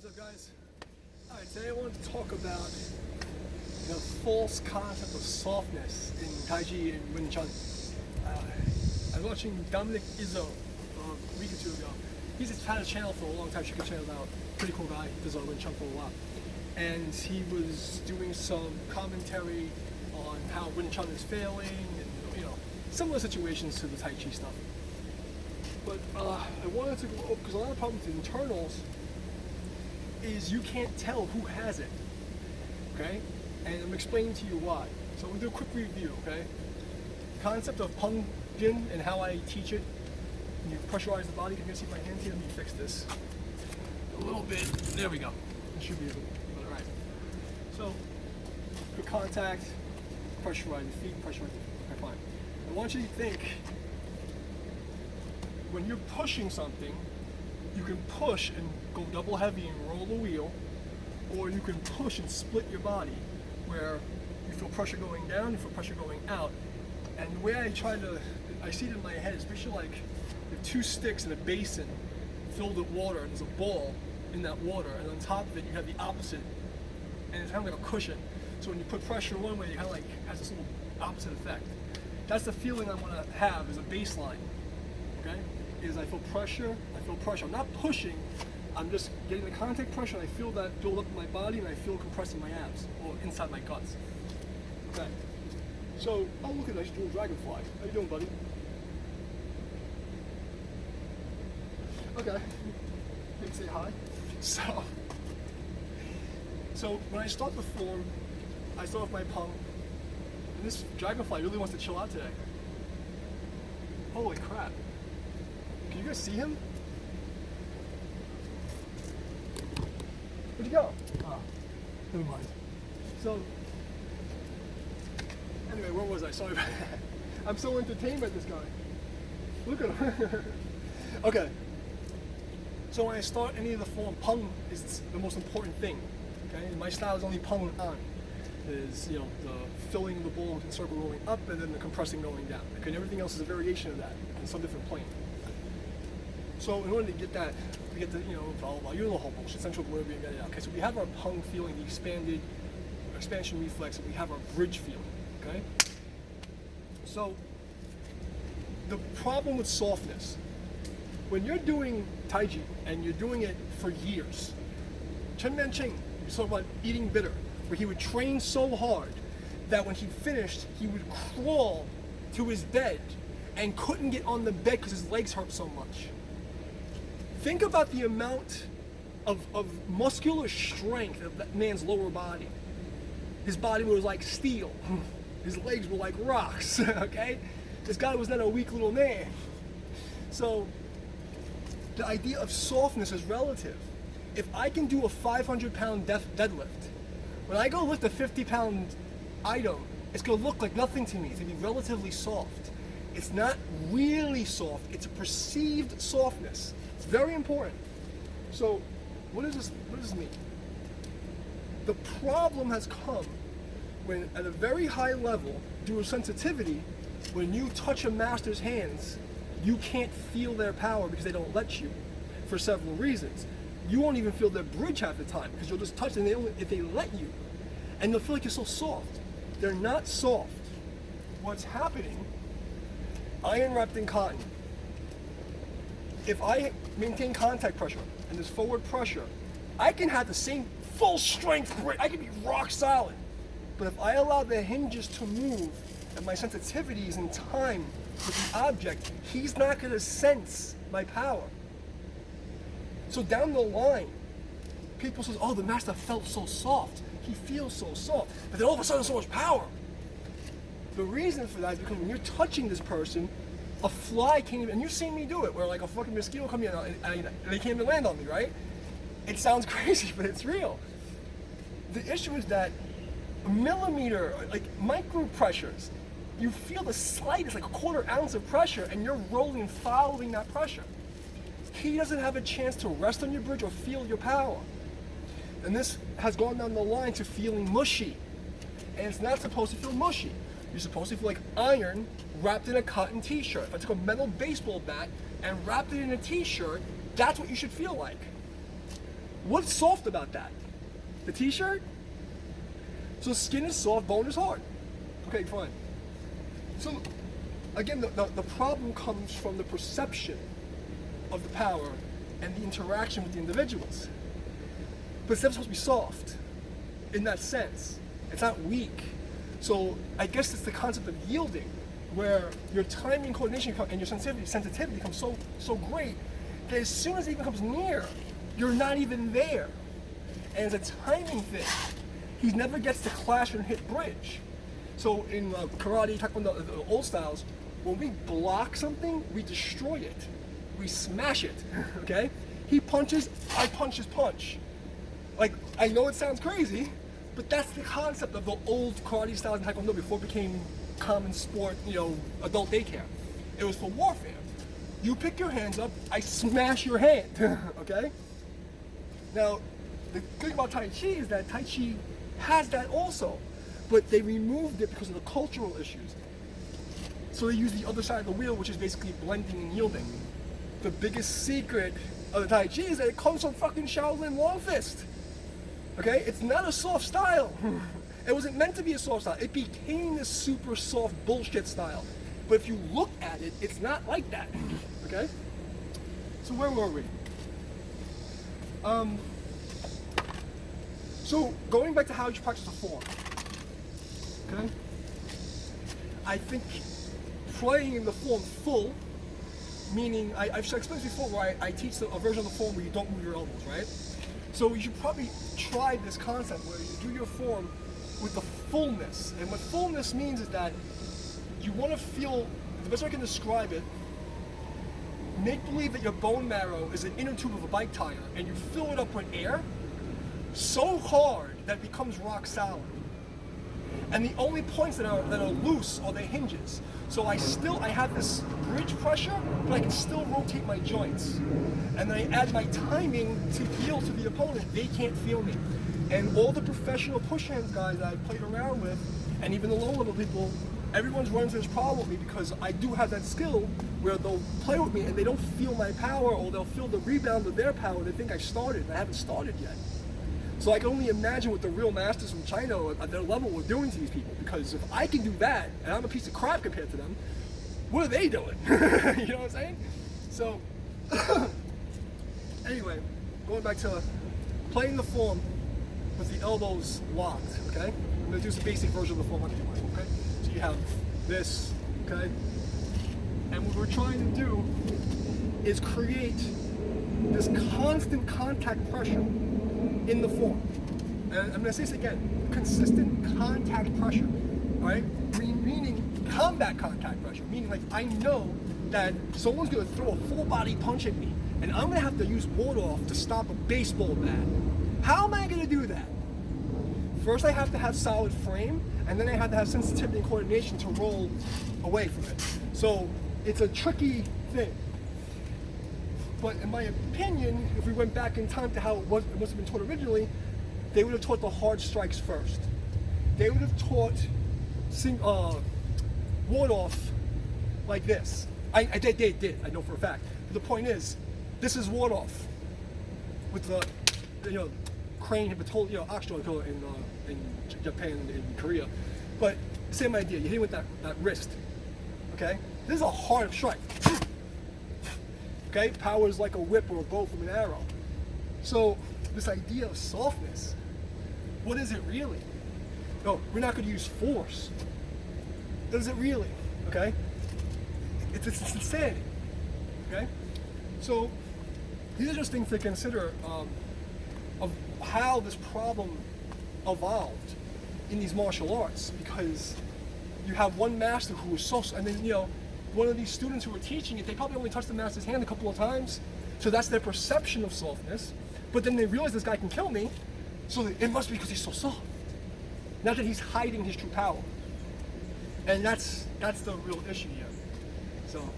What's up, guys? Alright, today I wanted to talk about the false concept of softness in taiji and Wing Chun. I was watching Dominick Izzo a week or two ago. He's had a channel for a long time, check his channel out. Pretty cool guy, does Wing Chun for a while. And he was doing some commentary on how Wing Chun is failing and, you know, similar situations to the Tai Chi stuff. But I wanted to go over, because a lot of problems with internals is you can't tell who has it, okay? And I'm explaining to you why. So we'll do a quick review, okay? Concept of Peng Jin and how I teach it. When you pressurize the body, can you see my hands here? Let me fix this a little bit. There we go. It should be able to, all right. So, good contact, pressurize the feet, pressurize the feet. Okay, fine. I want you to think, when you're pushing something, you can push and go double heavy and roll the wheel, or you can push and split your body, where you feel pressure going down, you feel pressure going out. And the way I see it in my head is picture like you have two sticks in a basin filled with water, and there's a ball in that water, and on top of it you have the opposite, and it's kind of like a cushion. So when you put pressure one way, it kind of like has this little opposite effect. That's the feeling I want to have as a baseline, okay? Is I feel pressure. I'm not pushing, I'm just getting the contact pressure, and I feel that build up in my body, and I feel compressing my abs, or inside my guts. Okay. So, oh look at that, he's doing dragonfly. How you doing, buddy? Okay. Maybe say hi. So when I start the form, I start with my Peng, and this dragonfly really wants to chill out today. Holy crap. Can you guys see him? Where'd he go? Oh, never mind. So, anyway, where was I? Sorry about that. I'm so entertained by this guy. Look at him. Okay. So when I start any of the form, Peng is the most important thing. Okay? And my style is only Peng on. Is, you know, the filling the ball and circle rolling up, and then the compressing going down. Okay, and everything else is a variation of that in some different plane. So in order to get that, we get the, you know, blah, blah, blah, you know the whole bullshit, central glove and get it out. Okay, so we have our Peng feeling, the expansion reflex, and we have our bridge feeling, okay? So the problem with softness, when you're doing taiji and you're doing it for years, Chen Manching, you talk about eating bitter, where he would train so hard that when he finished, he would crawl to his bed and couldn't get on the bed because his legs hurt so much. Think about the amount of muscular strength of that man's lower body. His body was like steel. His legs were like rocks, okay? This guy was not a weak little man. So the idea of softness is relative. If I can do a 500-pound deadlift, when I go lift a 50-pound item, it's gonna look like nothing to me. It's gonna be relatively soft. It's not really soft, it's a perceived softness. It's very important. So, what does this mean? The problem has come when, at a very high level, due to sensitivity, when you touch a master's hands, you can't feel their power because they don't let you, for several reasons. You won't even feel their bridge half the time because you'll just touch them if they let you, and they'll feel like you're so soft. They're not soft. What's happening? Iron wrapped in cotton. If I maintain contact pressure and there's forward pressure, I can have the same full strength grip. I can be rock solid. But if I allow the hinges to move and my sensitivity is in time with the object, he's not going to sense my power. So down the line, people say, oh, the master felt so soft. He feels so soft. But then all of a sudden, so much power. The reason for that is because when you're touching this person, a fly can't even, and you've seen me do it, where like a fucking mosquito come in and they can't even land on me, right? It sounds crazy, but it's real. The issue is that a millimeter, like micro pressures, you feel the slightest, like a quarter ounce of pressure, and you're rolling, following that pressure. He doesn't have a chance to rest on your bridge or feel your power. And this has gone down the line to feeling mushy. And it's not supposed to feel mushy. You're supposed to feel like iron wrapped in a cotton t-shirt. If I took a metal baseball bat and wrapped it in a t-shirt, that's what you should feel like. What's soft about that? The t-shirt? So skin is soft, bone is hard. Okay, fine. So again, the problem comes from the perception of the power and the interaction with the individuals. But it's never supposed to be soft in that sense. It's not weak. So I guess it's the concept of yielding, where your timing, coordination, and your sensitivity becomes so great that as soon as it even comes near, you're not even there. And it's a timing thing. He never gets to clash and hit bridge. So in karate, taekwondo, the old styles, when we block something, we destroy it. We smash it, okay? He punches, I punch his punch. Like, I know it sounds crazy, but that's the concept of the old karate styles in taekwondo before it became common sport, adult daycare. It was for warfare. You pick your hands up, I smash your hand, okay? Now, the thing about Tai Chi is that Tai Chi has that also, but they removed it because of the cultural issues. So they use the other side of the wheel, which is basically blending and yielding. The biggest secret of the Tai Chi is that it comes from fucking Shaolin Long Fist. Okay? It's not a soft style. It wasn't meant to be a soft style. It became this super soft bullshit style. But if you look at it, it's not like that. Okay? So where were we? So going back to how you practice the form. Okay? I think playing in the form full, meaning I've explained this before where I teach a version of the form where you don't move your elbows, right? So you should probably try this concept where you do your form with the fullness. And what fullness means is that you want to feel, the best way I can describe it, make believe that your bone marrow is an inner tube of a bike tire and you fill it up with air so hard that it becomes rock solid. And the only points that are loose are the hinges. So I have this bridge pressure, but I can still rotate my joints. And then I add my timing to yield to the opponent. They can't feel me. And all the professional push hands guys that I played around with, and even the low level people, everyone's running into this problem with me because I do have that skill where they'll play with me and they don't feel my power, or they'll feel the rebound of their power. They think I started, and I haven't started yet. So I can only imagine what the real masters from China at their level were doing to these people, because if I can do that, and I'm a piece of crap compared to them, what are they doing? You know what I'm saying? So, anyway, going back to playing the form with the elbows locked, okay? I'm gonna do some basic version of the form, okay? So you have this, okay? And what we're trying to do is create this constant contact pressure in the form. And I'm going to say this again, consistent contact pressure, all right? Meaning combat contact pressure, meaning like I know that someone's going to throw a full body punch at me and I'm going to have to use ward off to stop a baseball bat. How am I going to do that? First I have to have solid frame, and then I have to have sensitivity and coordination to roll away from it. So it's a tricky thing. But in my opinion, if we went back in time to how it must have been taught originally, they would have taught the hard strikes first. They would have taught ward off like this. They did, I know for a fact. But the point is, this is ward off with the crane, oxygen in Japan and in Korea. But same idea, you hit with that wrist, okay? This is a hard strike. Okay, power is like a whip or a bow from an arrow. So this idea of softness, what is it really? No, we're not going to use force. What is it really? Okay, it's insanity. Okay, so these are just things to consider of how this problem evolved in these martial arts, because you have one master who was so, and then one of these students who were teaching it, they probably only touched the master's hand a couple of times, so that's their perception of softness. But then they realize this guy can kill me, so it must be because he's so soft. Not that he's hiding his true power. And that's the real issue here. So.